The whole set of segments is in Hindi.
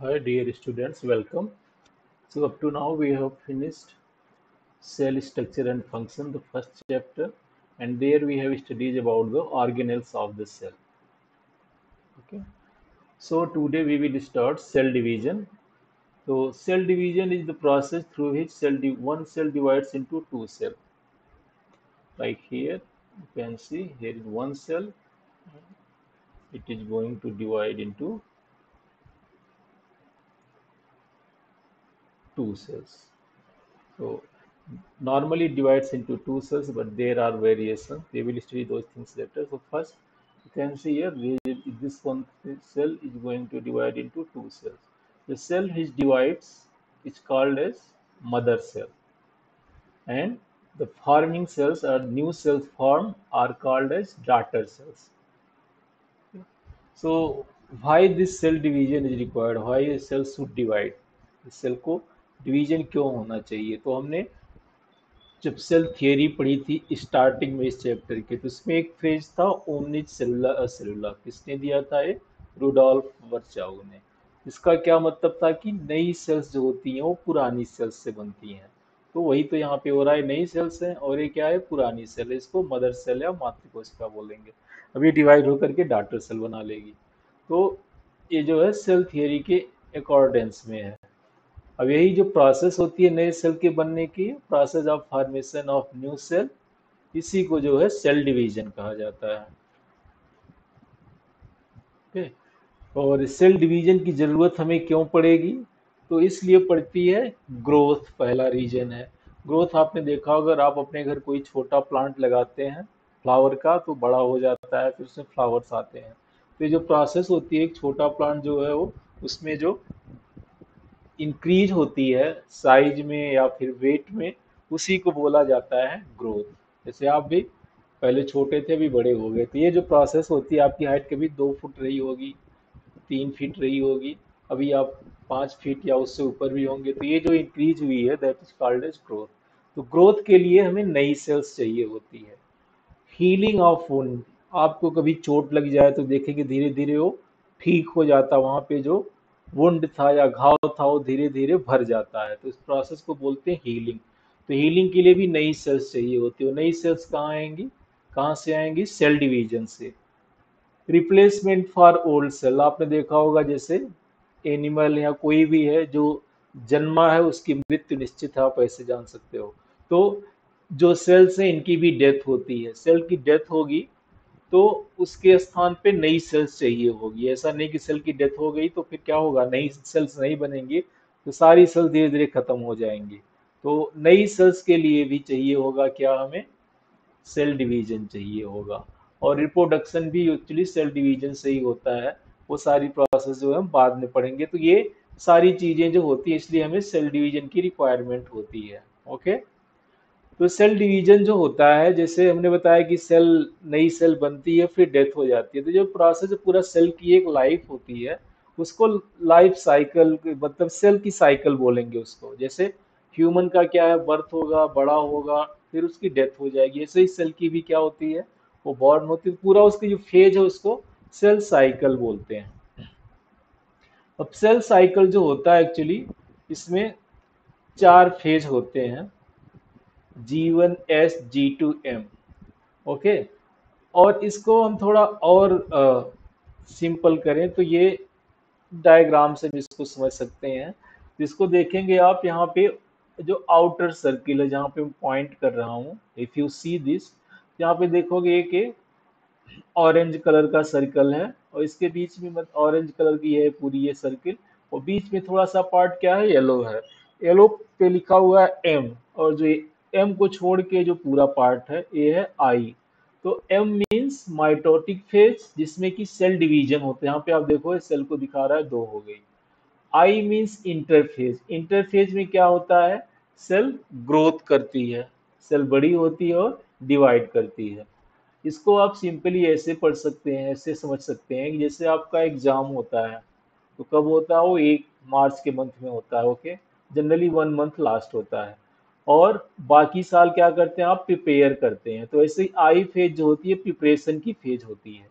Hi dear students, welcome. So up to now we have finished cell structure and function, the first chapter, and there we have studied about the organelles of the cell. Okay. So today we will start cell division. So cell division is the process through which one cell divides into two cells. Like here, you can see here is one cell. It is going to divide into two cells. So normally it divides into two cells, but there are variations. We will study those things later. So first, you can see here this one cell is going to divide into two cells. The cell which divides is called as mother cell, and the forming cells or new cells formed are called as daughter cells. So why this cell division is required? Why a cell should divide? इस सेल को डिवीजन क्यों होना चाहिए? तो हमने जब सेल थियरी पढ़ी थी स्टार्टिंग में इस चैप्टर के, तो उसमें एक फ्रेज था ओमनिच सेलुला असेलुला। किसने दिया था ये? रुडोल्फ वर्चाउ ने। इसका क्या मतलब था कि नई सेल्स जो होती हैं वो पुरानी सेल्स से बनती हैं। तो वही तो यहाँ पे हो रहा है, नई सेल्स हैं और ये क्या है, पुरानी सेल है। इसको मदर सेल या मातृकोशिका बोलेंगे। अब ये डिवाइड होकर के डॉटर सेल बना लेगी। तो ये जो है सेल थियरी के अकॉर्डेंस में है। अब यही जो प्रोसेस होती है नए सेल के बनने की, process of formation of new cell, इसी को जो है सेल डिवीजन कहा जाता है। ओके। और सेल डिवीजन की जरूरत हमें क्यों पड़ेगी? तो इसलिए पड़ती है, ग्रोथ पहला रीजन है। ग्रोथ आपने देखा, अगर आप अपने घर कोई छोटा प्लांट लगाते हैं फ्लावर का, तो बड़ा हो जाता है, फिर उसमें फ्लावर्स आते हैं। तो ये जो प्रोसेस होती है, एक छोटा प्लांट जो है वो, उसमें जो इंक्रीज होती है साइज में या फिर वेट में, उसी को बोला जाता है ग्रोथ। जैसे आप भी पहले छोटे थे, अभी बड़े हो गए, तो ये जो प्रोसेस होती है, आपकी हाइट कभी 2 फुट रही होगी, 3 फीट रही होगी, अभी आप 5 फीट या उससे ऊपर भी होंगे, तो ये जो इंक्रीज हुई है that is called as growth. तो ग्रोथ के लिए हमें नई सेल्स चाहिए होती है। हीलिंग ऑफ वुंड, आपको कभी चोट लग जाए तो देखेंगे धीरे धीरे वो ठीक हो जाता, वहां पे जो वुंड था या घाव था वो धीरे धीरे भर जाता है। तो इस प्रोसेस को बोलते हैं हीलिंग। तो हीलिंग के लिए भी नई सेल्स चाहिए होती है। नई सेल्स कहाँ आएंगी? कहाँ से आएंगी? सेल डिवीजन से। रिप्लेसमेंट फॉर ओल्ड सेल, आपने देखा होगा जैसे एनिमल या कोई भी है जो जन्मा है, उसकी मृत्यु निश्चित है, आप ऐसे जान सकते हो। तो जो सेल्स हैं इनकी भी डेथ होती है। सेल की डेथ होगी तो उसके स्थान पे नई सेल्स चाहिए होगी। ऐसा नहीं कि सेल की डेथ हो गई तो फिर क्या होगा, नई सेल्स नहीं बनेंगी, तो सारी सेल धीरे धीरे खत्म हो जाएंगी। तो नई सेल्स के लिए भी चाहिए होगा क्या, हमें सेल डिवीजन चाहिए होगा। और रिप्रोडक्शन भी एक्चुअली सेल डिवीजन से ही होता है। वो सारी प्रोसेस जो है हम बाद में पढ़ेंगे। तो ये सारी चीजें जो होती है, इसलिए हमें सेल डिवीजन की रिक्वायरमेंट होती है। ओके। तो सेल डिवीजन जो होता है, जैसे हमने बताया कि सेल, नई सेल बनती है फिर डेथ हो जाती है, तो जो प्रोसेस पूरा सेल की एक लाइफ होती है, उसको लाइफ साइकिल मतलब सेल की साइकिल बोलेंगे उसको। जैसे ह्यूमन का क्या है, बर्थ होगा, बड़ा होगा, फिर उसकी डेथ हो जाएगी, ऐसे ही सेल की भी क्या होती है, वो बॉर्न होती है, पूरा उसकी जो फेज है उसको सेल साइकिल बोलते हैं। अब सेल साइकिल जो होता है एक्चुअली, इसमें 4 फेज होते हैं, G1 S G2 M। Okay. और इसको हम थोड़ा और सिंपल करें तो ये डायग्राम से भी इसको समझ सकते हैं। इसको देखेंगे आप, यहाँ पे जो आउटर सर्किल है जहाँ पे मैं पॉइंट कर रहा हूँ, इफ यू सी दिस, यहाँ पे देखोगे एक ऑरेंज कलर का सर्कल है, और इसके बीच में मत ऑरेंज कलर की है पूरी ये सर्किल, और बीच में थोड़ा सा पार्ट क्या है, येलो है। येलो पे लिखा हुआ है एम, और जो एम को छोड़ के जो पूरा पार्ट है ये है आई। तो एम मीन्स माइटोटिक फेज, जिसमें कि सेल डिवीजन होते हैं। यहाँ पे आप देखो सेल को दिखा रहा है, 2 हो गई। आई मीन्स इंटरफेज, इंटरफेज में क्या होता है, सेल ग्रोथ करती है, सेल बड़ी होती है और डिवाइड करती है। इसको आप सिंपली ऐसे पढ़ सकते हैं, ऐसे समझ सकते हैं कि जैसे आपका एग्जाम होता है, तो कब होता है वो, 1 मार्च के मंथ में होता है। ओके। जनरली 1 मंथ लास्ट होता है, और बाकी साल क्या करते हैं आप, प्रिपेयर करते हैं। तो ऐसे ही आई फेज जो होती है प्रिपरेशन की फेज होती है।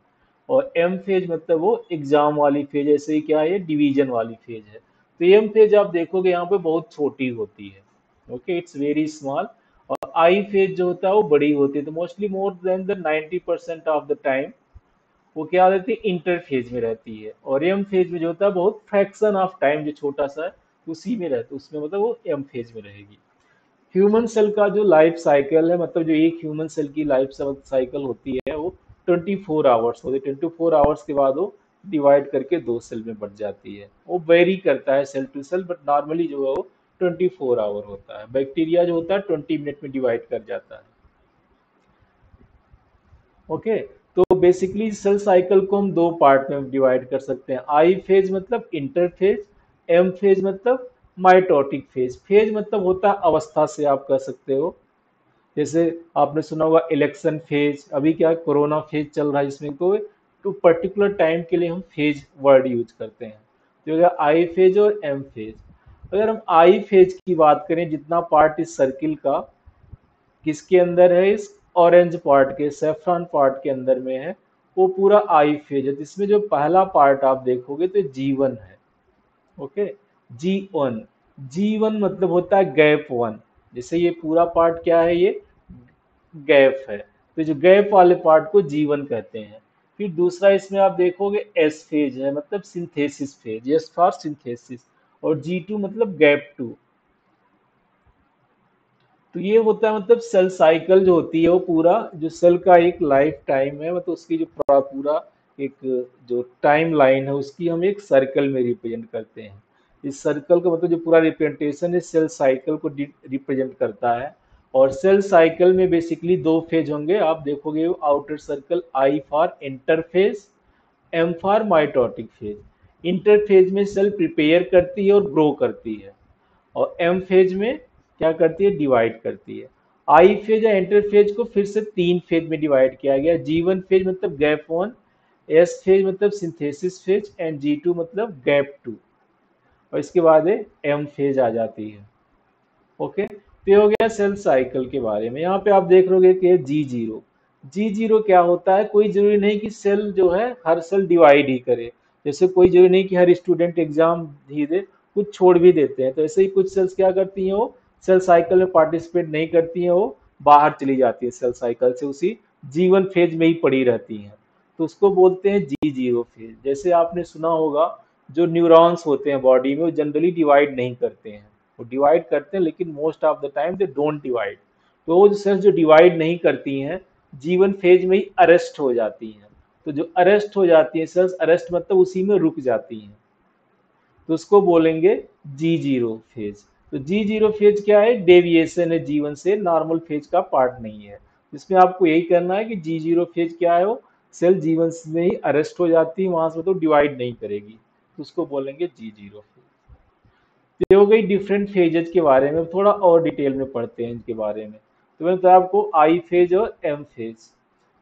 और एम फेज मतलब वो एग्जाम वाली फेज, ऐसे ही क्या है, ये डिवीजन वाली फेज है। तो एम फेज आप देखोगे यहाँ पे बहुत छोटी होती है, ओके, इट्स वेरी स्मॉल। और आई फेज जो होता है वो बड़ी होती है, तो mostly more than the 90% of the time वो क्या रहती है, इंटरफेज में रहती है। और एम फेज में जो होता है बहुत फ्रैक्शन ऑफ टाइम जो छोटा सा है उसी में रहता है, उसमें मतलब वो एम फेज में रहेगी। ह्यूमन सेल का जो लाइफ साइकिल है, मतलब जो एक ह्यूमन सेल की लाइफ साइकिल होती है वो 24 आवर्स होती है। 24 आवर्स के बाद वो डिवाइड करके दो सेल में बढ़ जाती है। वो वेरी करता है cell to cell, but normally जो है वो 24 आवर होता है। बैक्टीरिया जो होता है 20 मिनट में डिवाइड कर जाता है। ओके, तो बेसिकली सेल साइकिल को हम दो पार्ट में डिवाइड कर सकते हैं। आई फेज मतलब इंटरफेज, एम फेज मतलब माइटोटिक फेज। फेज मतलब होता है अवस्था से आप कह सकते हो। जैसे आपने सुना होगा इलेक्शन फेज, अभी क्या कोरोना फेज चल रहा है जिसमें कोई तो पर्टिकुलर टाइम के लिए हम फेज वर्ड यूज करते हैं। तो अगर आई फेज और एम फेज, अगर हम आई फेज की बात करें, जितना पार्ट इस सर्किल का किसके अंदर है, इस ऑरेंज पार्ट के, सेफ्रॉन पार्ट के अंदर में है, वो पूरा आई फेज है। जिसमें जो पहला पार्ट आप देखोगे तो जीवन है, ओके, जी वन। जी वन मतलब होता है गैप वन। जैसे ये पूरा पार्ट क्या है, ये गैप है, तो जो गैप वाले पार्ट को जीवन कहते हैं। फिर दूसरा इसमें आप देखोगे एस फेज है, मतलब synthesis phase, S for synthesis. और जी टू मतलब गैप टू। तो ये होता है मतलब सेल साइकिल जो होती है वो पूरा जो सेल का एक लाइफ टाइम है, मतलब उसकी जो पूरा पूरा एक जो टाइम लाइन है उसकी हम एक सर्कल में रिप्रेजेंट करते हैं। इस सर्कल का मतलब जो पूरा रिप्रेजेंटेशन है सेल साइकिल को रिप्रेजेंट करता है। और सेल साइकिल में बेसिकली दो फेज होंगे, आप देखोगे outer circle I for interphase, M for mitotic phase. Interphase में सेल प्रिपेयर करती है और ग्रो करती है, और एम फेज में क्या करती है, डिवाइड करती है। आई फेज या इंटरफेज को फिर से तीन फेज में डिवाइड किया गया। जी वन फेज मतलब गैप वन, एस फेज मतलब synthesis phase, and G two मतलब गैप टू। और इसके बाद एम फेज आ जाती है। ओके, तो ये हो गया सेल साइकिल के बारे में। यहाँ पे आप देख लोगे कि जी जीरो, जी जीरो क्या होता है, कोई जरूरी नहीं कि सेल जो है हर सेल डिवाइड ही करे। जैसे कोई जरूरी नहीं कि हर स्टूडेंट एग्जाम ही दे, कुछ छोड़ भी देते हैं। तो ऐसे ही कुछ सेल्स क्या करती हैं, वो सेल साइकिल में पार्टिसिपेट नहीं करती हैं, वो बाहर चली जाती है सेल साइकिल से, उसी जीवन फेज में ही पड़ी रहती हैं। तो उसको बोलते हैं जी जीरो फेज। जैसे आपने सुना होगा जो न्यूरॉन्स होते हैं बॉडी में वो जनरली डिवाइड नहीं करते हैं, वो डिवाइड करते हैं लेकिन most of the time they don't divide. तो वो जो सेल्स जो डिवाइड नहीं करती हैं जीवन फेज में ही अरेस्ट हो जाती हैं। तो जो अरेस्ट हो जाती हैं सेल्स, अरेस्ट मतलब उसी में रुक जाती हैं, तो उसको बोलेंगे जी जीरो फेज। तो जी जीरो फेज क्या है, डेविएशन है जीवन से, नॉर्मल फेज का पार्ट नहीं है। इसमें आपको यही करना है कि जी जीरो फेज क्या है, वो सेल जीवन में ही अरेस्ट हो जाती है, वहां से तो डिवाइड नहीं करेगी, तो उसको बोलेंगे जी जीरो फेज। ये हो गई डिफरेंट फेजेज के बारे में, थोड़ा और डिटेल में पढ़ते हैं इनके बारे में। तो मैंने बताया आपको आई फेज और एम फेज।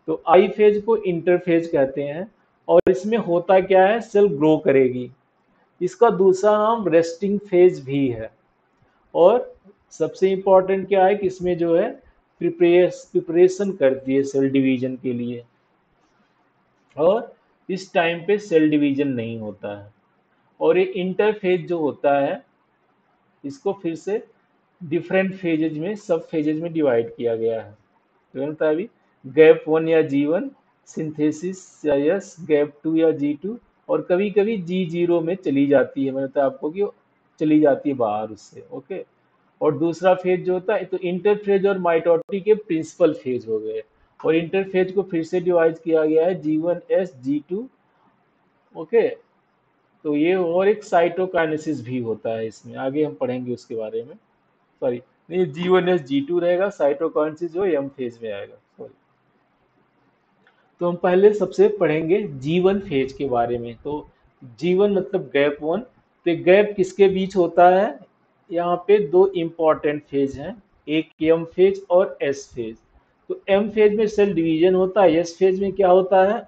तो आई फेज को इंटरफेज कहते हैं, और इसमें होता क्या है, सेल ग्रो करेगी। इसका दूसरा नाम रेस्टिंग फेज भी है। और सबसे इंपॉर्टेंट क्या है कि इसमें जो है प्रिपरेशन करती है सेल डिवीजन के लिए। और इस टाइम पे सेल डिवीजन नहीं होता है। और ये इंटरफेज जो होता है इसको फिर से डिफरेंट फेजेज में, सब फेजेज में डिवाइड किया गया है। तो मैंने बताया अभी गैप वन या जी वन, सिंथेसिस या यस, गैप टू या जी टू, और कभी कभी जी जीरो में चली जाती है। मैंने बताया आपको कि वो चली जाती है बाहर उससे, ओके। और दूसरा फेज जो होता है, तो इंटरफेज और माइटोटिक के प्रिंसिपल फेज हो गए। और इंटरफेज को फिर से डिवाइड किया गया है G one S G two, okay. तो ये और एक साइटोकाइनेसिस भी होता है इसमें, आगे हम पढ़ेंगे उसके बारे में। सॉरी, नहीं, जी वन एस जी टू रहेगा, साइटोकाइनेसिस जो एम फेज में आएगा, सॉरी। तो हम पहले सबसे पढ़ेंगे जीवन फेज के बारे में। तो जीवन मतलब गैप वन। तो गैप किसके बीच होता है, यहाँ पे दो इम्पॉर्टेंट फेज हैं, एक एम फेज और एस फेज। तो एम फेज में सेल डिवीजन होता है, एस फेज में क्या होता है,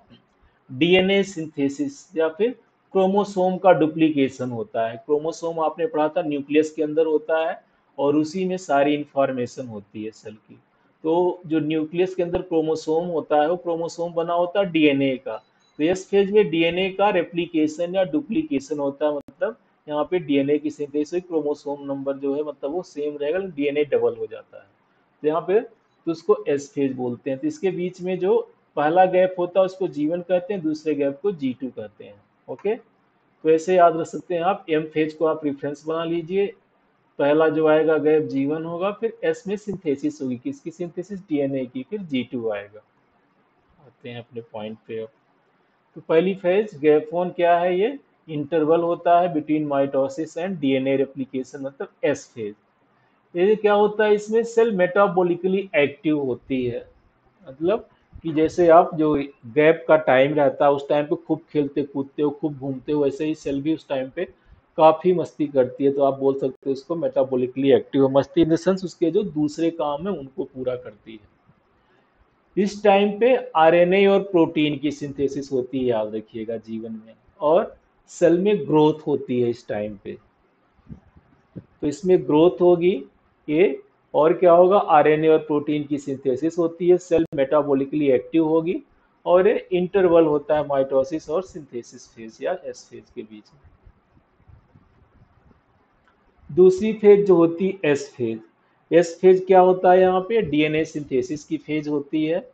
डीएनए सिंथेसिस या फिर क्रोमोसोम का डुप्लीकेशन होता है। क्रोमोसोम आपने पढ़ा था न्यूक्लियस के अंदर होता है, और उसी में सारी इंफॉर्मेशन होती है सेल की। तो जो न्यूक्लियस के अंदर क्रोमोसोम होता है वो क्रोमोसोम बना होता है डीएनए का। तो एस फेज में डीएनए का रेप्लिकेशन या डुप्लीकेशन होता है, मतलब यहाँ पे डीएनए की सिंथेसिस, क्रोमोसोम नंबर जो है मतलब वो सेम रहेगा लेकिन डीएनए डबल हो जाता है। तो यहाँ पे तो उसको एस फेज बोलते हैं। तो इसके बीच में जो पहला गैप होता है उसको G1 कहते हैं, दूसरे गैप को G2 कहते हैं। ओके, तो ऐसे याद रख सकते हैं आप। एम फेज को आप रेफरेंस बना लीजिए, पहला जो आएगा गैप G1 होगा, फिर एस में सिंथेसिस होगी, किसकी सिंथेसिस, डीएनए की, फिर G2 आएगा। आते हैं अपने पॉइंट पे अब। तो पहली फेज गैप वन क्या है, ये इंटरवल होता है between mitosis and DNA replication, मतलब एस फेज। ये क्या होता है, इसमें सेल मेटाबॉलिकली एक्टिव होती है, मतलब कि जैसे आप जो गैप का टाइम रहता है उस टाइम पे खूब खेलते कूदते हो, खूब घूमते हो, वैसे ही सेल भी उस टाइम पे काफी मस्ती करती है। तो आप बोल सकते हो उसको मेटाबॉलिकली एक्टिव है, मस्ती इन द सेंस उसके जो दूसरे काम है उनको पूरा करती है। इस टाइम पे आरएनए और प्रोटीन की सिंथेसिस होती है, याद रखिएगा, जीवन में। और सेल में ग्रोथ होती है इस टाइम पे। तो इसमें ग्रोथ होगी ये, और क्या होगा, आरएनए और प्रोटीन की सिंथेसिस होती है, सेल मेटाबॉलिकली एक्टिव होगी, और इंटरवल होता है माइटोसिस और सिंथेसिस फेज या एस फेज के बीच में। दूसरी फेज जो होती है एस फेज। एस फेज क्या होता है, यहाँ पे डीएनए सिंथेसिस की फेज होती है।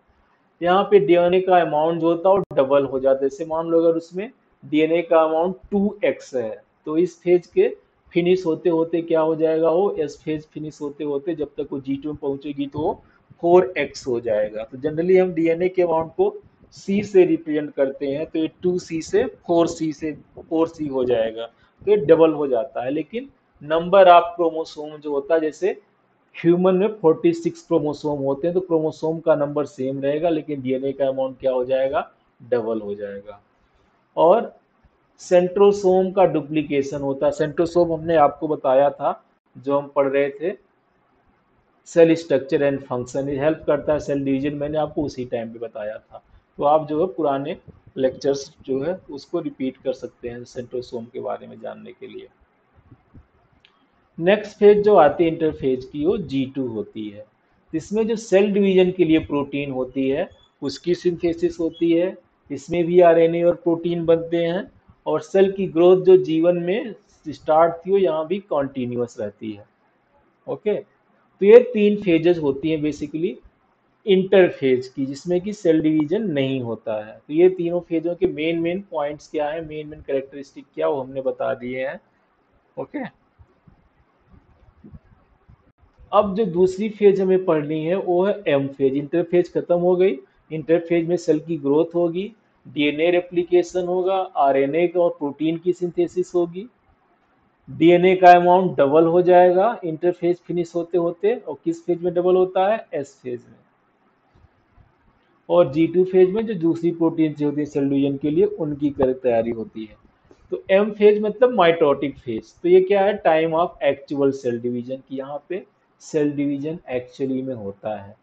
यहाँ पे डीएनए का अमाउंट जो होता है वो डबल हो जाता है। जैसे मान लो अगर उसमें डीएनए का अमाउंट 2x है, तो इस फेज के फिनिश होते होते क्या हो जाएगा, वो एस फेज फिनिश होते होते जब तक वो G2 में पहुंचेगी तो वो 4x हो जाएगा। तो जनरली हम डीएनए के अमाउंट को C से रिप्रेजेंट करते हैं, तो ये 2C से 4C हो जाएगा, तो ये डबल हो जाता है। लेकिन नंबर ऑफ क्रोमोसोम जो होता है, जैसे ह्यूमन में 46 क्रोमोसोम होते हैं, तो क्रोमोसोम का नंबर सेम रहेगा लेकिन डीएनए का अमाउंट क्या हो जाएगा, डबल हो जाएगा। और सेंट्रोसोम का डुप्लीकेशन होता है। सेंट्रोसोम हमने आपको बताया था जो हम पढ़ रहे थे, cell structure and function, help करता है सेल डिवीजन, मैंने आपको उसी टाइम पे बताया था। तो आप जो है पुराने लेक्चर्स जो है उसको रिपीट कर सकते हैं सेंट्रोसोम के बारे में जानने के लिए। नेक्स्ट फेज जो आती है इंटरफेज की, वो G2 होती है। इसमें जो सेल डिवीजन के लिए प्रोटीन होती है उसकी सिंथेसिस होती है। इसमें भी आरएनए और प्रोटीन बनते हैं, और सेल की ग्रोथ जो जीवन में स्टार्ट थी वो यहाँ भी कॉन्टिन्यूस रहती है। ओके, तो ये तीन फेजेस होती हैं बेसिकली इंटरफेज की, जिसमें कि सेल डिवीजन नहीं होता है। तो ये तीनों फेजों के मेन मेन पॉइंट्स क्या है, मेन मेन कैरेक्टरिस्टिक क्या, वो हमने बता दिए हैं। ओके, अब जो दूसरी फेज हमें पढ़नी है वो है एम फेज। इंटरफेज खत्म हो गई, इंटरफेज में सेल की ग्रोथ होगी, डीएनए रेप्लिकेशन होगा, आरएनए और प्रोटीन की सिंथेसिस होगी, डीएनए का अमाउंट डबल हो जाएगा इंटरफेज फिनिश होते होते। और किस फेज में डबल होता है, एस फेज में। और G2 फेज में जो दूसरी प्रोटीन होती है सेल डिवीजन के लिए, उनकी कर तैयारी होती है। तो एम फेज मतलब माइटोटिक फेज। तो ये क्या है, time of actual cell division की, यहाँ पे सेल डिवीजन एक्चुअली में होता है।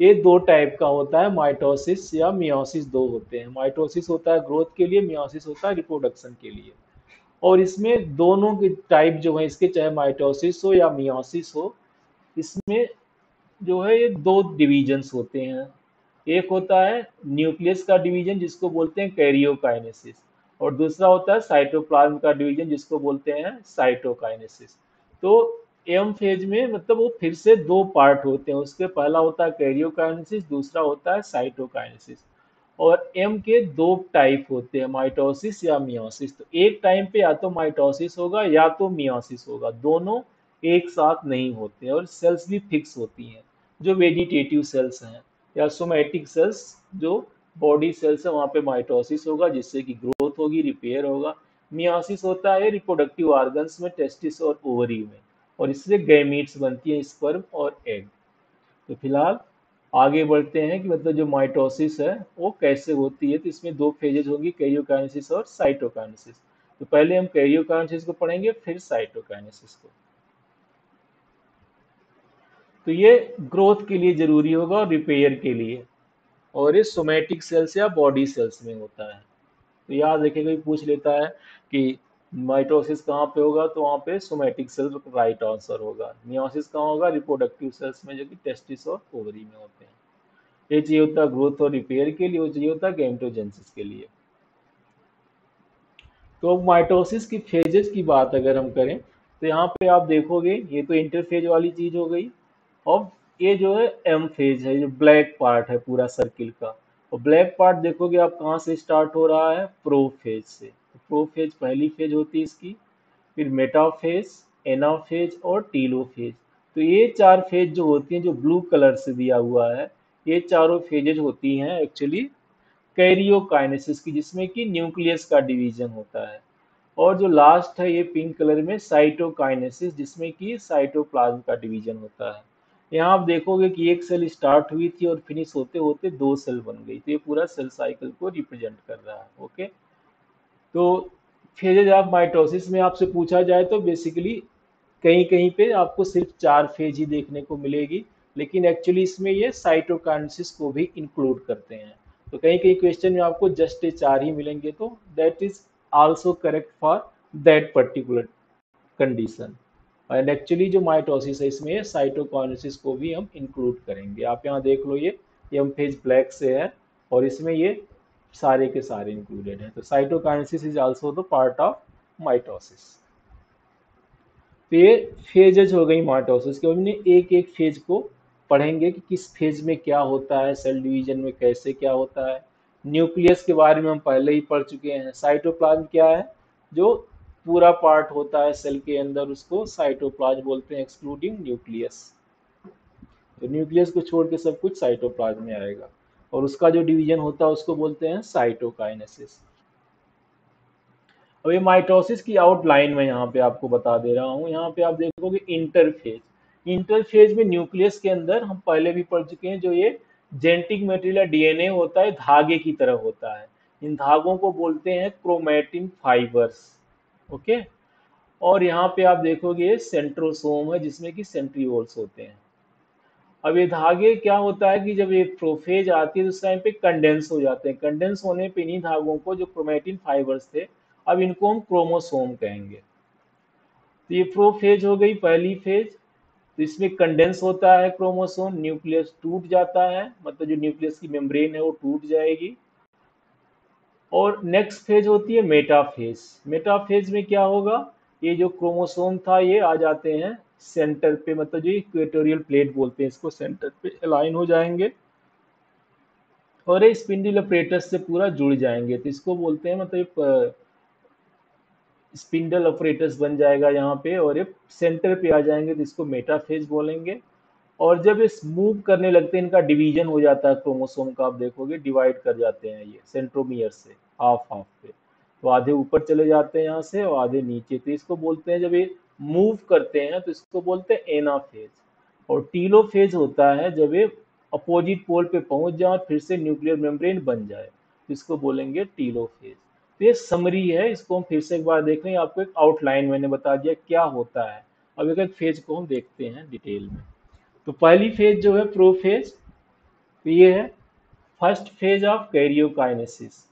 ये दो टाइप का होता है, माइटोसिस या मियोसिस, दो होते हैं। माइटोसिस होता है ग्रोथ के लिए, मियोसिस होता है रिप्रोडक्शन के लिए। और इसमें दोनों के टाइप जो है इसके, चाहे माइटोसिस हो या मियोसिस हो, इसमें जो है ये दो डिवीजन्स होते हैं। एक होता है न्यूक्लियस का डिवीजन जिसको बोलते हैं कैरियोकाइनेसिस, और दूसरा होता है साइटोप्लाज्म का डिवीजन जिसको बोलते हैं साइटोकाइनेसिस। तो एम फेज में मतलब वो फिर से दो पार्ट होते हैं उसके, पहला होता है कैरियोकाइनेसिस, दूसरा होता है साइटोकाइनेसिस। और एम के दो टाइप होते हैं, माइटोसिस या मियोसिस। तो एक टाइम पे या तो माइटोसिस होगा या तो मियोसिस होगा, दोनों एक साथ नहीं होते हैं। और सेल्स भी फिक्स होती हैं, जो वेजिटेटिव सेल्स हैं या सोमैटिक सेल्स, जो बॉडी सेल्स है, वहाँ पे माइटोसिस होगा जिससे कि ग्रोथ होगी, रिपेयर होगा। मियोसिस होता है रिप्रोडक्टिव ऑर्गन्स में, टेस्टिस और ओवरी में, और इससे गैमीट्स बनती है, स्पर्म और एग। तो फिलहाल आगे बढ़ते हैं कि मतलब जो माइटोसिस है वो कैसे होती है। तो इसमें दो फेजेज होंगी, कैरियोकाइनेसिस और साइटोकाइनेसिस। तो पहले हम कैरियोकाइनेसिस को पढ़ेंगे, फिर साइटोकाइनेसिस को। तो ये ग्रोथ के लिए जरूरी होगा और रिपेयर के लिए, और ये सोमैटिक सेल्स या बॉडी सेल्स में होता है। तो याद रखिएगा, कोई पूछ लेता है कि माइटोसिस कहाँ पे होगा, तो वहाँ पे सोमैटिक सेल राइट आंसर होगा। मियोसिस कहाँ होगा, रिप्रोडक्टिव सेल्स में, जो कि टेस्टिस और ओवरी में होते हैं। ये चाहिए होता है ग्रोथ और रिपेयर के लिए, वो चाहिए होता है गैमेटोजेनेसिस के लिए। तो अब माइटोसिस की फेजेस की बात अगर हम करें तो यहाँ पे आप देखोगे ये तो इंटरफेज वाली चीज हो गई। और ये जो है एम फेज है, जो ब्लैक पार्ट है पूरा सर्किल का। और ब्लैक पार्ट देखोगे आप कहाँ से स्टार्ट हो रहा है, प्रोफेज से। प्रोफेज पहली फेज होती है इसकी, फिर मेटाफेज, एनाफेज और टीलोफेज। तो ये चार फेज जो होती हैं, जो ब्लू कलर से दिया हुआ है, ये चारों फेजेज होती हैं एक्चुअली कैरियोकाइनेसिस की, जिसमें कि न्यूक्लियस का डिवीजन होता है। और जो लास्ट है ये पिंक कलर में, साइटोकाइनेसिस, जिसमें कि साइटोप्लाज्म का डिवीजन होता है। यहाँ आप देखोगे कि एक सेल स्टार्ट हुई थी और फिनिश होते होते दो सेल बन गई, तो ये पूरा सेल साइकिल को रिप्रेजेंट कर रहा है। ओके। तो फेजेज ऑफ माइटोसिस में आपसे पूछा जाए तो बेसिकली कहीं कहीं पे आपको सिर्फ चार फेज ही देखने को मिलेगी, लेकिन एक्चुअली इसमें ये साइटोकाइनेसिस को भी इंक्लूड करते हैं। तो कहीं कहीं क्वेश्चन में आपको जस्ट ये चार ही मिलेंगे, तो that is also correct for that particular condition. And actually जो माइटोसिस है इसमें साइटोकाइनेसिस को भी हम इंक्लूड करेंगे। आप यहाँ देख लो, ये एम फेज ब्लैक से है और इसमें ये सारे के सारे इंक्लूडेड हैं। तो cytokinesis is also the part of mitosis. तो ये फेजेज हो गई माइटोसिस के। हमने एक एक फेज को पढ़ेंगे कि किस फेज में क्या होता है, सेल डिवीजन में कैसे क्या होता है। न्यूक्लियस के बारे में हम पहले ही पढ़ चुके हैं। साइटोप्लाज्म क्या है, जो पूरा पार्ट होता है सेल के अंदर, उसको साइटोप्लाज्म बोलते हैं एक्सक्लूडिंग न्यूक्लियस। तो न्यूक्लियस को छोड़ के सब कुछ साइटोप्लाज्म में आएगा। और उसका जो डिवीजन होता है उसको बोलते हैं साइटोकाइनेसिस। अब ये माइटोसिस की आउटलाइन में यहाँ पे आपको बता दे रहा हूँ। यहाँ पे आप देखोगे इंटरफेज। इंटरफेज में न्यूक्लियस के अंदर हम पहले भी पढ़ चुके हैं, जो ये जेनेटिक मटेरियल या डीएनए होता है, धागे की तरह होता है। इन धागों को बोलते हैं क्रोमैटिन फाइबर्स। ओके। और यहाँ पे आप देखोगे ये सेंट्रोसोम है, जिसमें कि सेंट्रियोल्स होते हैं। अब ये धागे क्या होता है कि जब ये प्रोफेज आती है तो उस टाइम पे कंडेंस हो जाते हैं। कंडेंस होने पे इन्हीं धागों को, जो क्रोमैटिन फाइबर्स थे, अब इनको हम क्रोमोसोम कहेंगे। तो ये प्रोफेज हो गई पहली फेज। तो इसमें कंडेंस होता है क्रोमोसोम, न्यूक्लियस टूट जाता है, मतलब जो न्यूक्लियस की मेम्ब्रेन है वो टूट जाएगी। और नेक्स्ट फेज होती है मेटाफेज। मेटाफेज में क्या होगा, ये जो क्रोमोसोम था ये आ जाते हैं सेंटर पे, मतलब जो इक्वेटोरियल प्लेट बोलते हैं इसको, सेंटर पे अलाइन हो जाएंगे और ये स्पिंडल अपरेटस से पूरा जुड़ जाएंगे। तो इसको बोलते हैं, मतलब स्पिंडल अपरेटस बन जाएगा यहाँ पे, और ये सेंटर पे आ जाएंगे तो इसको मेटाफेज बोलेंगे। और जब इस मूव करने लगते हैं, इनका डिवीजन हो जाता है क्रोमोसोम का, आप देखोगे डिवाइड कर जाते हैं ये सेंट्रोमियर से, हाफ हाफ पे। तो आधे ऊपर चले जाते हैं यहाँ से और आधे नीचे। तो इसको बोलते हैं, जब ये मूव करते हैं तो इसको बोलते हैं एनाफेज। और टीलोफेज होता है जब ये अपोजिट पोल पे पहुंच जाए और फिर से न्यूक्लियर मेम्ब्रेन बन जाए, तो इसको बोलेंगे टीलोफेज। तो ये समरी है, इसको हम फिर से एक बार देख लें। आपको एक आउटलाइन मैंने बता दिया क्या होता है। अब एक एक फेज को हम देखते हैं डिटेल में। तो पहली फेज जो है प्रोफेज, तो ये है फर्स्ट फेज ऑफ कैरियोकाइनेसिस।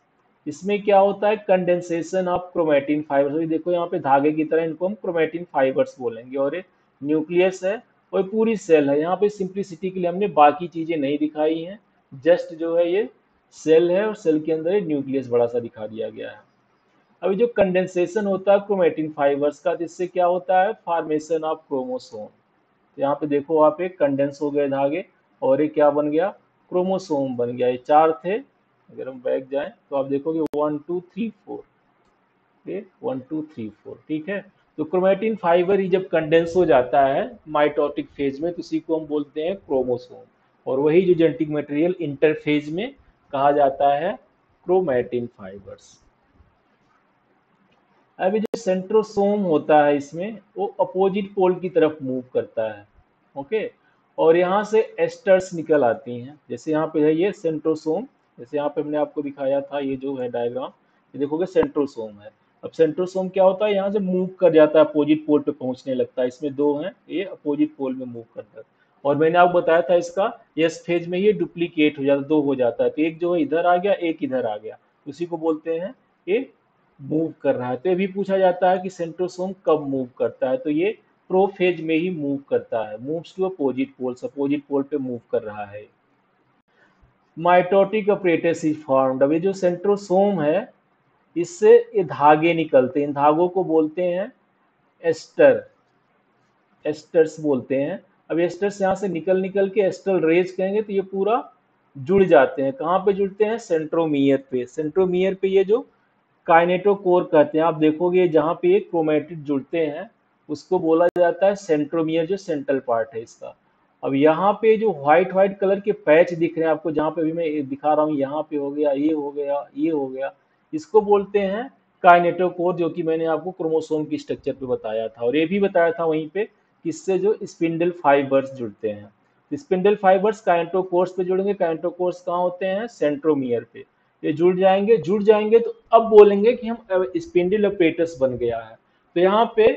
इसमें क्या होता है, कंडेंसेशन ऑफ क्रोमैटिन फाइबर्स। तो देखो यहाँ पे धागे की तरह, इनको हम क्रोमैटिन फाइबर्स बोलेंगे। और ये न्यूक्लियस है और पूरी सेल है। यहाँ पे सिंप्लिसिटी के लिए हमने बाकी चीजें नहीं दिखाई हैं, जस्ट जो है ये सेल है और सेल के अंदर न्यूक्लियस बड़ा सा दिखा दिया गया है। अभी जो कंडेंसेशन होता है क्रोमैटिन फाइबर्स का, तो इससे क्या होता है, फॉर्मेशन ऑफ क्रोमोसोम। तो यहाँ पे देखो, आप एक कंडेंस हो गए धागे और ये क्या बन गया, क्रोमोसोम बन गया। ये चार थे, अगर हम बैक जाएं तो आप देखोगे 1 2 3 4, ये 1 2 3 4, ठीक है। तो क्रोमैटिन फाइबर ही जब कंडेंस हो जाता है माइटोटिक फेज में, तो इसी को हम बोलते हैं क्रोमोसोम। और वही जो जेनेटिक मटेरियल इंटरफेज में कहा जाता है क्रोमैटिन फाइबर्स। अभी जो सेंट्रोसोम होता है इसमें, वो अपोजिट पोल की तरफ मूव करता है। ओके। और यहाँ से एस्टर्स निकल आती हैं, जैसे यहाँ पे है ये सेंट्रोसोम। जैसे यहाँ पे हमने आपको दिखाया था, ये जो है डायग्राम, ये देखोगे सेंट्रोसोम है। अब सेंट्रोसोम क्या होता है, यहाँ से मूव कर जाता है, अपोजिट पोल पे पहुंचने लगता है। इसमें दो हैं, ये अपोजिट पोल में मूव करता है। और मैंने आपको बताया था इसका एस फेज में ये डुप्लीकेट हो जाता है, दो हो जाता है। तो एक जो है इधर आ गया, एक इधर आ गया, उसी को बोलते हैं ये मूव कर रहा है। तो ये भी पूछा जाता है कि सेंट्रोसोम कब मूव करता है, तो ये प्रोफेज में ही मूव करता है, मूव्स टू अपोजिट पोल पे मूव कर रहा है। Mitotic apparatus is formed. अब ये जो सेंट्रोसोम है इससे ये धागे निकलते हैं, इन धागों को बोलते हैं एस्टर, एस्टर्स बोलते हैं। अब एस्टर्स यहाँ से निकल निकल के एस्टल रेज कहेंगे तो ये पूरा जुड़ जाते हैं। कहाँ पे जुड़ते हैं? सेंट्रोमियर पे। सेंट्रोमियर पे ये जो काइनेटोकोर कहते हैं, आप देखोगे जहाँ पे ये क्रोमेटिड जुड़ते हैं उसको बोला जाता है सेंट्रोमियर, जो सेंट्रल पार्ट है इसका। अब यहाँ पे जो व्हाइट व्हाइट कलर के पैच दिख रहे हैं आपको, जहाँ पे अभी मैं ये दिखा रहा हूँ, यहाँ पे हो गया, ये हो गया, ये हो गया, इसको बोलते हैं काइनेटोकोर, जो कि मैंने आपको क्रोमोसोम की स्ट्रक्चर पे बताया था। और ये भी बताया था वहीं पे किससे, जो स्पिंडल फाइबर्स जुड़ते हैं। स्पिंडल फाइबर्स काइनेटोकोर्स पे जुड़ेंगे। काइनेटोकोर्स कहाँ होते हैं? सेंट्रोमियर पे। ये जुड़ जाएंगे तो अब बोलेंगे कि हम स्पिंडल अपरेटस बन गया है। तो यहाँ पे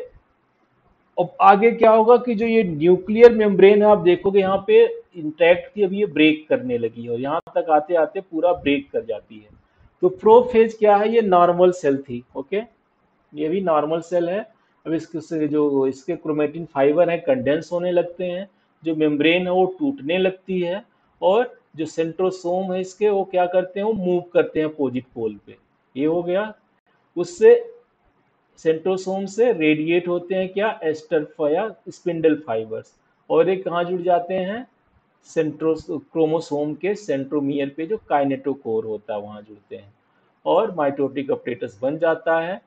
अब आगे क्या होगा कि जो ये न्यूक्लियर मेम्ब्रेन है, आप देखोगे यहाँ पे इंटैक्ट थी, अभी ये ब्रेक करने लगी है और यहाँ तक आते आते पूरा ब्रेक कर जाती है। तो प्रोफेज क्या है? ये नॉर्मल सेल थी। ओके, ये भी नॉर्मल सेल है। अब इसके जो इसके क्रोमेटिन फाइबर है कंडेंस होने लगते हैं, जो मेम्ब्रेन है वो टूटने लगती है, और जो सेंट्रोसोम है इसके वो क्या करते हैं? वो मूव करते हैं अपोजिट पोल पे। ये हो गया। उससे सेंट्रोसोम से रेडिएट होते हैं क्या? एस्टर या स्पिंडल फाइबर्स, और ये कहाँ जुड़ जाते हैं? सेंट्रोस क्रोमोसोम के सेंट्रोमियर पे जो काइनेटोकोर होता है वहां जुड़ते हैं, और माइटोटिक अपरेटस बन जाता है।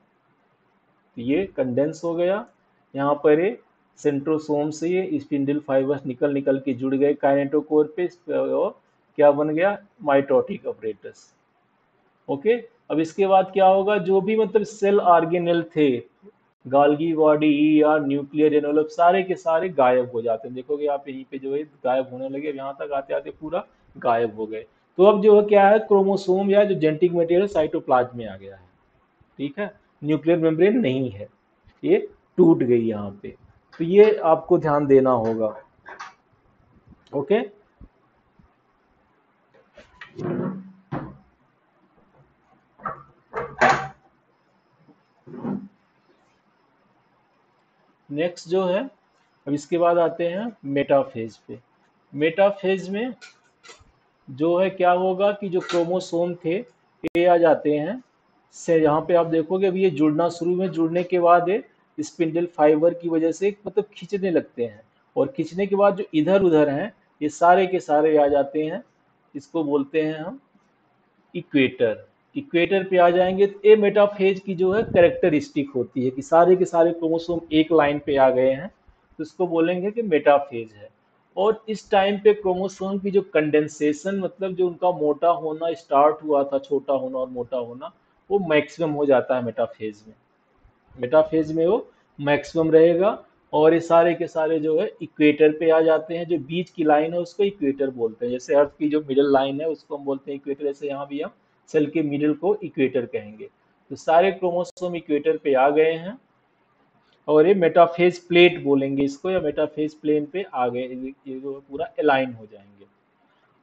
ये कंडेंस हो गया। यहाँ पर ये सेंट्रोसोम से ये स्पिंडल फाइबर्स निकल निकल के जुड़ गए काइनेटोकोर पे, और क्या बन गया? Mitotic apparatus. ओके। अब इसके बाद क्या होगा? जो भी मतलब सेल ऑर्गेनेल थे, गाल्गी बॉडी, ईआर, न्यूक्लियर एनवलप, सारे के सारे गायब हो जाते हैं। देखोगे आप यहीं पे जो है गायब होने लगे, यहाँ तक आते आते पूरा गायब हो गए। तो अब जो है क्या है? क्रोमोसोम या जो जेनेटिक मटेरियल साइटोप्लाज्म में आ गया है। ठीक है, न्यूक्लियर मेम्ब्रेन नहीं है, ये टूट गई यहाँ पे। तो ये आपको ध्यान देना होगा। ओके। नेक्स्ट जो है, अब इसके बाद आते हैं मेटाफेज पे। मेटाफेज में जो है क्या होगा कि जो क्रोमोसोम थे ये आ जाते हैं से, यहाँ पे आप देखोगे अभी ये जुड़ना शुरू में, जुड़ने के बाद ये स्पिंडल फाइबर की वजह से मतलब खींचने लगते हैं, और खींचने के बाद जो इधर उधर हैं ये सारे के सारे आ जाते हैं। इसको बोलते हैं हम इक्वेटर। इक्वेटर पे आ जाएंगे तो ए मेटाफेज की जो है कैरेक्टरिस्टिक होती है कि सारे के सारे क्रोमोसोम एक लाइन पे आ गए हैं, तो इसको बोलेंगे कि मेटाफेज है। और इस टाइम पे क्रोमोसोम की जो कंडेंसेशन, मतलब जो उनका मोटा होना स्टार्ट हुआ था, छोटा होना और मोटा होना, वो मैक्सिमम हो जाता है मेटाफेज में। मेटाफेज में वो मैक्सिमम रहेगा। और ये सारे के सारे जो है इक्वेटर पे आ जाते हैं। जो बीच की लाइन है उसको इक्वेटर बोलते हैं। जैसे अर्थ की जो मिडिल लाइन है उसको हम बोलते हैं इक्वेटर, जैसे यहाँ भी हम सेल के मिडिल को इक्वेटर कहेंगे। तो सारे क्रोमोसोम इक्वेटर पे आ गए हैं, और ये मेटाफेज प्लेट बोलेंगे इसको, या मेटाफेज प्लेन पे आ गए, ये जो पूरा अलाइन हो जाएंगे।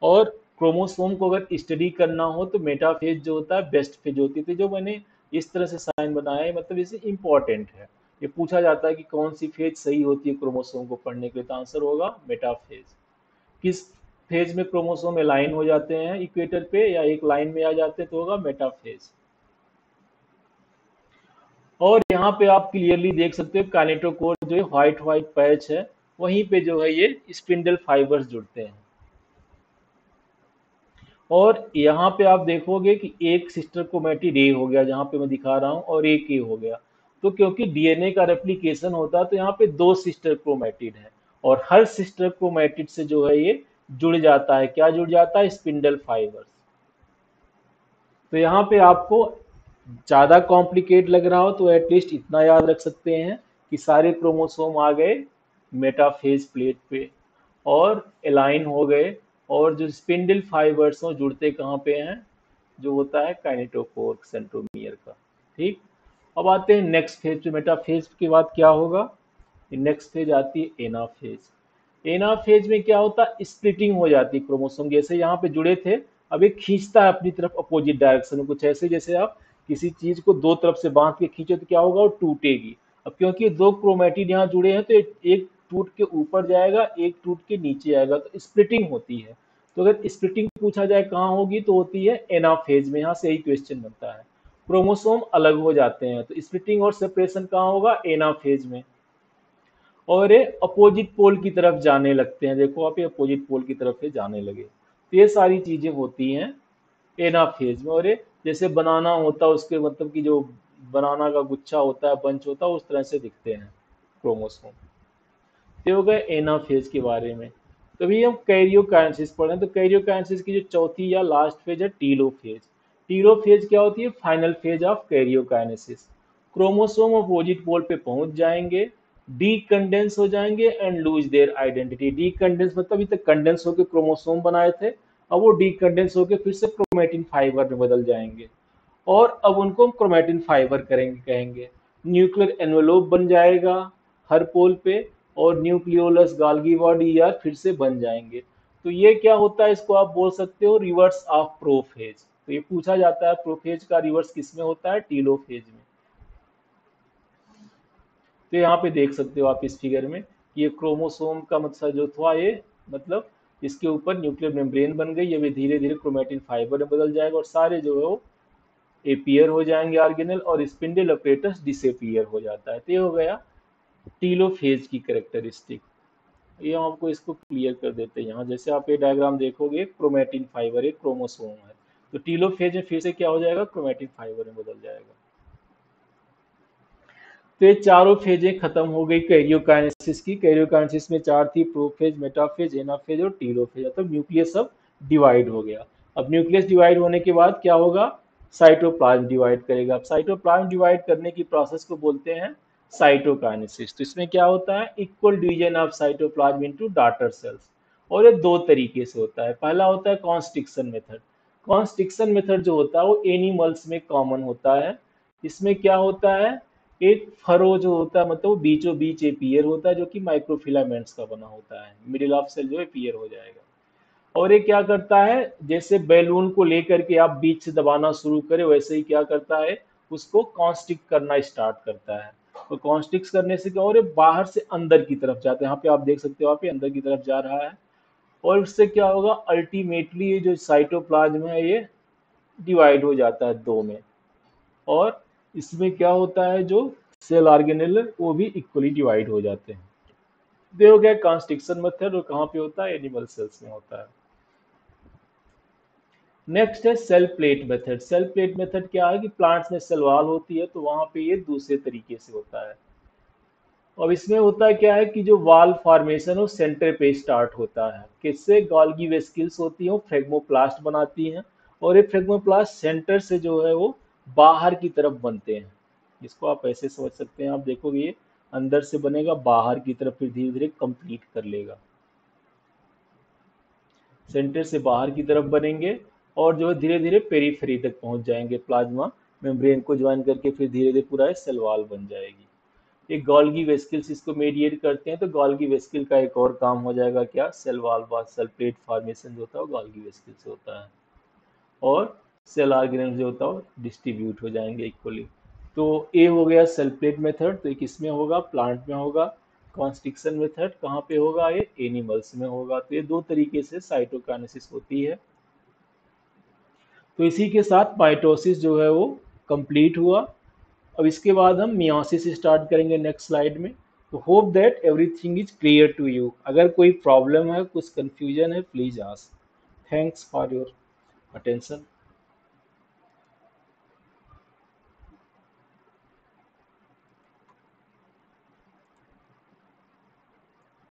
और क्रोमोसोम को अगर स्टडी करना हो तो मेटाफेज जो होता है बेस्ट फेज होती थी। जो मैंने इस तरह से साइन बनाया है, मतलब इसे इंपॉर्टेंट है। ये पूछा जाता है कि कौन सी फेज सही होती है क्रोमोसोम को पढ़ने के लिए, तो आंसर होगा मेटाफेज। किस फेज में क्रोमोसोम अलाइन हो जाते हैं इक्वेटर पे या एक लाइन में आ जाते हैं, तो होगा मेटाफेज। और यहाँ पे आप क्लियरली देख सकते हो काइनेटोकोर जो है व्हाइट व्हाइट पैच है, वहीं पे जो है ये स्पिंडल फाइबर्स जुड़ते हैं। और यहाँ पे आप देखोगे कि एक सिस्टर क्रोमेटिड ए हो गया जहाँ पे मैं दिखा रहा हूँ, और एक ए हो गया। तो क्योंकि डीएनए का रेप्लिकेशन होता है तो यहाँ पे दो सिस्टर क्रोमेटिड है, और हर सिस्टर क्रोमेटिड से जो है ये जुड़ जाता है, क्या जुड़ जाता है? Spindle fibres. तो यहाँ पे आपको ज़्यादा कॉम्प्लिकेट लग रहा हो तो एटलीस्ट इतना याद रख सकते हैं कि सारे क्रोमोसोम आ गए मेटाफेज प्लेट पे और अलाइन हो गए, और जो स्पिंडल फाइबर्स हो जुड़ते कहाँ पे हैं? जो होता है काइनेटोकोर सेंट्रोमियर का। ठीक। अब आते हैं नेक्स्ट फेज पे। मेटाफेज के बाद क्या होगा? नेक्स्ट फेज आती है एनाफेज। एनाफेज में क्या होता है? स्प्लिटिंग हो जाती है क्रोमोसोम, जैसे यहाँ पे जुड़े थे अब एक खींचता है अपनी तरफ अपोजिट डायरेक्शन में, कुछ ऐसे जैसे आप किसी चीज को दो तरफ से बांध के खींचो तो क्या होगा? वो टूटेगी। अब क्योंकि दो क्रोमेटिड यहाँ जुड़े हैं तो एक टूट के ऊपर जाएगा, एक टूट के नीचे आएगा, तो स्प्लिटिंग होती है। तो अगर स्प्लिटिंग पूछा जाए कहाँ होगी तो होती है एनाफेज में। यहाँ से यही क्वेश्चन बनता है। क्रोमोसोम अलग हो जाते हैं। तो स्प्लिटिंग और सेपरेशन कहाँ होगा? एनाफेज में। और ये अपोजिट पोल की तरफ जाने लगते हैं, देखो आप ये अपोजिट पोल की तरफ ये जाने लगे। तो ये सारी चीजें होती हैं एनाफेज में। और ये जैसे बनाना होता है उसके मतलब कि जो बनाना का गुच्छा होता है, बंच होता है, उस तरह से दिखते हैं क्रोमोसोम। ये हो गए एनाफेज के बारे में। तभी हम कैरियोकाइनेसिस पढ़ रहे हैं। तो कैरियोकाइनेसिस की जो चौथी या लास्ट फेज है टीलोफेज। टीलोफेज क्या होती है? Final phase of karyokinesis. Chromosome opposite pole पे पहुंच जाएंगे, डीकंडेंस हो जाएंगे and lose their identity. Decondense मतलब अभी तक कंडेंस होकर क्रोमोसोम बनाए थे, अब वो डीकंडेंस होकर फिर से क्रोमेटिन फाइबर में बदल जाएंगे, और अब उनको हम क्रोमेटिन फाइबर करेंगे कहेंगे। न्यूक्लियर एनवेलोप बन जाएगा हर पोल पे, और न्यूक्लियोलस गाल्गी बॉडी या फिर से बन जाएंगे। तो ये क्या होता है? इसको आप बोल सकते हो रिवर्स ऑफ प्रोफेज। तो ये पूछा जाता है प्रोफेज का रिवर्स किस में होता है? टीलोफेज में। तो यहाँ पे देख सकते हो आप इस फिगर में कि ये क्रोमोसोम का मतलब जो था ये, मतलब इसके ऊपर न्यूक्लियर मेम्ब्रेन बन गई, ये भी धीरे धीरे क्रोमेटिन फाइबर में बदल जाएगा और सारे जो है वो एपियर हो जाएंगे ऑर्गेनल, और स्पिंडल अपरेटस डिसएपियर हो जाता है। तो ये हो गया टीलोफेज की कैरेक्टरिस्टिक। ये हम आपको इसको क्लियर कर देते हैं। यहाँ जैसे आप ये डायग्राम देखोगे, क्रोमेटिन फाइबर एक क्रोमोसोम है, तो टीलोफेज में फिर से क्या हो जाएगा? क्रोमेटिन फाइबर में बदल जाएगा। तो ये चारों फेजें खत्म हो गई कैरियोकाइनेसिस की। कैरियोकाइनेसिस में चार थी, प्रोफेज, मेटाफेज, एनाफेज और टीलोफेज। मतलब न्यूक्लियस सब डिवाइड हो गया। अब न्यूक्लियस डिवाइड होने के बाद क्या होगा? साइटोप्लाज्म डिवाइड करेगा। अब साइटोप्लाज्म डिवाइड करने की प्रोसेस को बोलते हैं साइटोकाइनेसिस। तो इसमें क्या होता है? Equal division of cytoplasm into daughter cells. और ये दो तरीके से होता है। पहला होता है कॉन्स्ट्रिक्शन मेथड। कॉन्स्ट्रिक्शन मेथड जो होता है वो एनिमल्स में कॉमन होता है। इसमें क्या होता है? एक फरो जो होता है, मतलब वो बीचों बीच एक ईयर होता है जो कि माइक्रोफिलामेंट्स का बना होता है। मिडिल ऑफ सेल जो है पीयर हो जाएगा। और ये क्या करता है? जैसे बैलून को लेकर के आप बीच से दबाना शुरू करें, वैसे ही क्या करता है? उसको कॉन्स्ट्रिक्ट करना स्टार्ट करता है। तो कॉन्स्ट्रिक्ट करने से क्या हो रहा है? बाहर से अंदर की तरफ जाता है। यहाँ पे आप देख सकते हो, आप ये अंदर की तरफ जा रहा है। और उससे क्या होगा? अल्टीमेटली ये जो साइटोप्लाज्म है ये डिवाइड हो जाता है दो में। और इसमें क्या होता है? जो सेल ऑर्गेनेल है वो भी इक्वली डिवाइड हो जाते हैं। ये हो गया कॉन्स्ट्रिक्शन मेथड, और कहाँ पे होता है? एनिमल सेल्स में होता है। नेक्स्ट है cell plate method. Cell plate method क्या है कि प्लांट्स में सेल वॉल होती है, तो वहां पे ये दूसरे तरीके से होता है। अब इसमें होता है क्या है कि जो वॉल फॉर्मेशन हो सेंटर पे स्टार्ट होता है। किससे? गॉल्गी वेस्किल्स होती हैं, फ्रेगमोप्लास्ट बनाती हैं, और ये फ्रेगमोप्लास्ट सेंटर से जो है वो बाहर की तरफ बनते हैं। इसको आप ऐसे समझ सकते हैं, आप देखोगे ये अंदर से बनेगा, बाहर की तरफ फिर धीरे धीरे कंप्लीट कर लेगा। सेंटर से बाहर की तरफ बनेंगे और जो है धीरे धीरे पेरीफेरी तक पहुंच जाएंगे, प्लाज्मा मेम्ब्रेन को ज्वाइन करके फिर धीरे धीरे पूरा सेल वॉल बन जाएगी। एक गॉल्गी वेस्किल्स इसको मेडिएट करते हैं। तो गॉल्गी वेस्किल का एक और काम हो जाएगा क्या? सेल वॉल व सेल प्लेट फॉर्मेशन जो होता है वो गॉल्गी वेस्किल से होता है, और सेल ऑर्गेनेल जो होता है वो डिस्ट्रीब्यूट हो जाएंगे इक्वली। तो ए हो गया सेल प्लेट मेथड। तो ये किसमें होगा? प्लांट में होगा। कॉन्स्ट्रिक्शन मेथड कहाँ पे होगा? ये एनिमल्स में होगा। तो ये दो तरीके से साइटोकाइनेसिस होती है। तो इसी के साथ माइटोसिस जो है वो कंप्लीट हुआ। अब इसके बाद हम मियोसिस स्टार्ट करेंगे नेक्स्ट स्लाइड में। तो hope that everything is clear to you. अगर कोई प्रॉब्लम है, कुछ कंफ्यूजन है, please ask. Thanks for your attention.